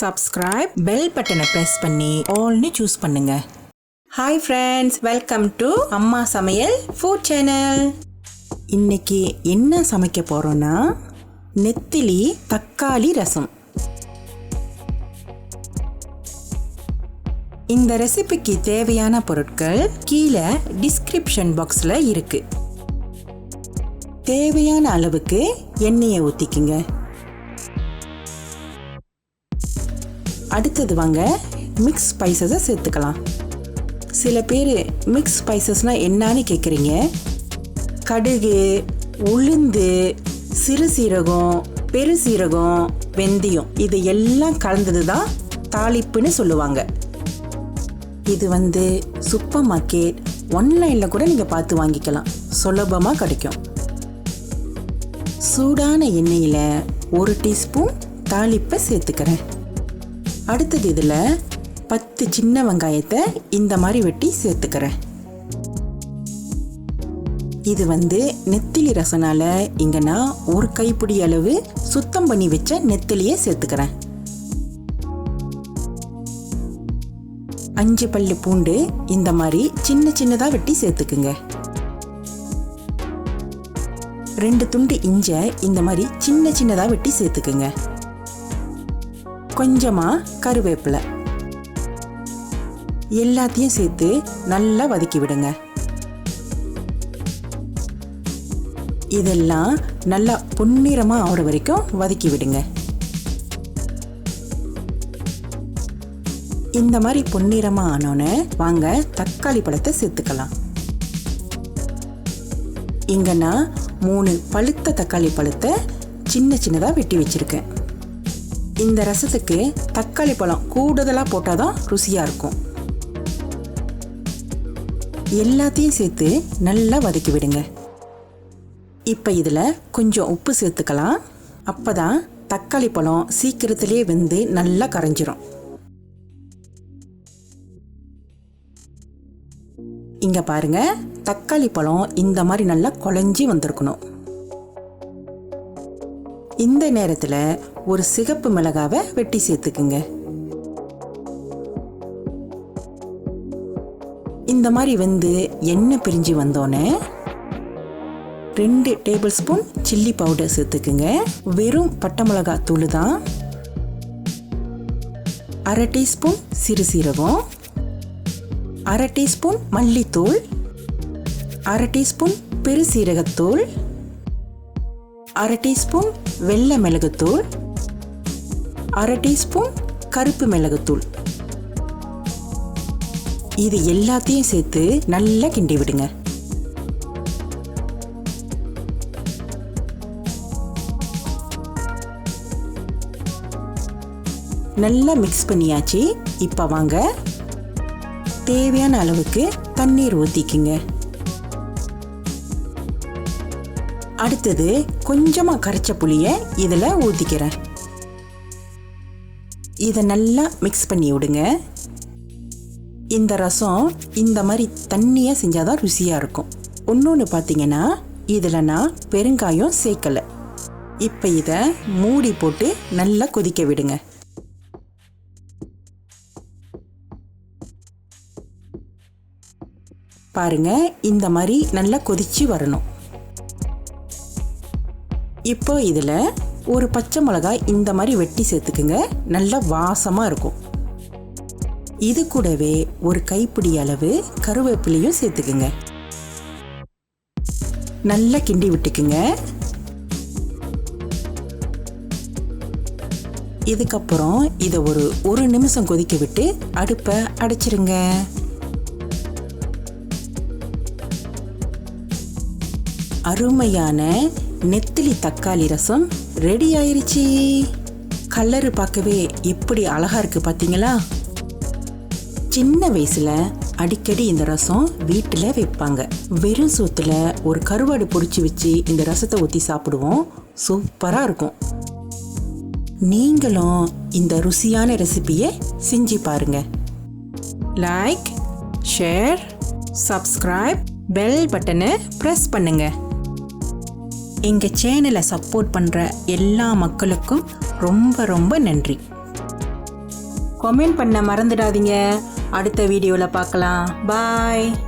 subscribe bell button press பண்ணி all ni choose பண்ணுங்க. Hi friends, welcome to Amma Samayal food channel. இன்னைக்கு என்ன சமைக்க போறோம்னா நெத்திலி தக்காளி ரசம். இந்த ரெசிபிக்கு தேவையான பொருட்கள் கீழே டிஸ்கிரிப்ஷன் பாக்ஸ்ல இருக்கு. தேவையான அளவுக்கு எண்ணெயை ஊத்திக்குங்க. அடுத்தது வாங்க மிக்ஸ் ஸ்பைசஸை சேர்த்துக்கலாம். சில பேர் மிக்ஸ் ஸ்பைசஸ்னா என்னன்னு கேட்குறீங்க. கடுகு, உளுந்து, சிறு சீரகம், பெருசீரகம், வெந்தயம் இது எல்லாம் கலந்தது தான் தாளிப்புன்னு சொல்லுவாங்க. இது சூப்பர் மார்க்கெட் ஆன்லைனில் கூட நீங்கள் பார்த்து வாங்கிக்கலாம், சுலபமாக கிடைக்கும். சூடான எண்ணெயில் 1 டீஸ்பூன் தாளிப்பை சேர்த்துக்கிறேன். அடுத்தது இதில் 10 சின்ன வெங்காயத்தை இந்த மாதிரி வெட்டி சேர்த்துக்கிறேன். இது நெத்திலி ரசனால இங்கே நான் 1 கைப்பிடி அளவு சுத்தம் பண்ணி வச்ச நெத்திலியை சேர்த்துக்கிறேன். 5 பல்லு பூண்டு இந்த மாதிரி சின்ன சின்னதாக வெட்டி சேர்த்துக்குங்க. 2 துண்டு இஞ்சை இந்த மாதிரி சின்ன சின்னதாக வெட்டி சேர்த்துக்குங்க. கொஞ்சமாக கருவேப்பிலை எல்லாத்தையும் சேர்த்து நல்லா வதக்கி விடுங்க. இதெல்லாம் நல்லா பொன்னிறமாக ஆகிற வரைக்கும் வதக்கி விடுங்க. இந்த மாதிரி பொன்னிறமாக ஆனோன்னு வாங்க தக்காளி பழத்தை சேர்த்துக்கலாம். இங்கே நான் 3 பழுத்த தக்காளி பழத்தை சின்ன சின்னதாக வெட்டி வச்சுருக்கேன். இந்த ரசத்துக்கு தக்காளி பழம் கூடுதலாக போட்டால் தான் ருசியாக இருக்கும். எல்லாத்தையும் சேர்த்து நல்லா வதக்கி விடுங்க. இப்போ இதில் கொஞ்சம் உப்பு சேர்த்துக்கலாம். அப்போ தான் தக்காளி பழம் சீக்கிரத்திலே வெந்து நல்லா கரைஞ்சிரும். இங்கே பாருங்க, தக்காளி பழம் இந்த மாதிரி நல்லா குழஞ்சி வந்திருக்கணும். இந்த நேரத்தில் ஒரு சிகப்பு மிளகாவை வெட்டி சேர்த்துக்குங்க. இந்த மாதிரி எண்ணெய் பிரிஞ்சு வந்தோன்னே 2 டேபிள் ஸ்பூன் சில்லி பவுடர் சேர்த்துக்குங்க. வெறும் பட்டை மிளகா தூள் தான். 1/2 டீஸ்பூன் சிறு சீரகம், 1/2 டீஸ்பூன் மல்லித்தூள், 1/2 டீஸ்பூன் பெருசீரகத்தூள், 1/2 டீஸ்பூன் வெள்ளை மிளகுத்தூள், 1/2 டீஸ்பூன் கருப்பு மிளகுத்தூள். இது எல்லாத்தையும் சேர்த்து நல்லா கிண்டி விடுங்க. நல்லா மிக்ஸ் பண்ணியாச்சு. இப்போ வாங்க தேவையான அளவுக்கு தண்ணீர் ஊற்றிக்குங்க. அடுத்தது கொஞ்சமாக கரைச்ச புளியை இதில் ஊற்றிக்கிறேன். இதை நல்லா மிக்ஸ் பண்ணி விடுங்க. இந்த ரசம் இந்த மாதிரி தண்ணியாக செஞ்சால் தான் ருசியாக இருக்கும். இன்னொன்று பார்த்தீங்கன்னா இதில் நான் பெருங்காயம் சேர்க்கலை. இப்போ இதை மூடி போட்டு நல்லா கொதிக்க விடுங்க. பாருங்க, இந்த மாதிரி நல்லா கொதிச்சு வரணும். இப்போ இதில் ஒரு பச்சை மிளகாய் இந்த மாதிரி வெட்டி சேர்த்துக்குங்க. நல்லா வாசமாக இருக்கும். இது கூடவே ஒரு கைப்பிடி அளவு கருவேப்பிலையும் சேர்த்துக்குங்க. நல்லா கிண்டி விட்டுக்குங்க. இதுக்கப்புறம் இதை ஒரு 1 நிமிஷம் கொதிக்க விட்டு அடுப்பை அடைச்சிருங்க. அருமையான நெத்திலி தக்காளி ரசம் ரெடி ஆயிருச்சு. கலரு பார்க்கவே எப்படி அழகா இருக்கு பார்த்தீங்களா? சின்ன வயசுல அடிக்கடி இந்த ரசம் வீட்டில் வைப்பாங்க. வெறும் சோத்துல ஒரு கருவாடு பொரிச்சு வச்சு இந்த ரசத்தை ஊற்றி சாப்பிடுவோம். சூப்பராக இருக்கும். நீங்களும் இந்த ருசியான ரெசிபியை செஞ்சு பாருங்க. லைக், ஷேர், சப்ஸ்கிரைப், பெல் பட்டனை ப்ரெஸ் பண்ணுங்க. எங்கள் சேனலை சப்போர்ட் பண்ணுற எல்லா மக்களுக்கும் ரொம்ப ரொம்ப நன்றி. கமெண்ட் பண்ண மறந்துடாதீங்க. அடுத்த வீடியோவில் பார்க்கலாம். பாய்.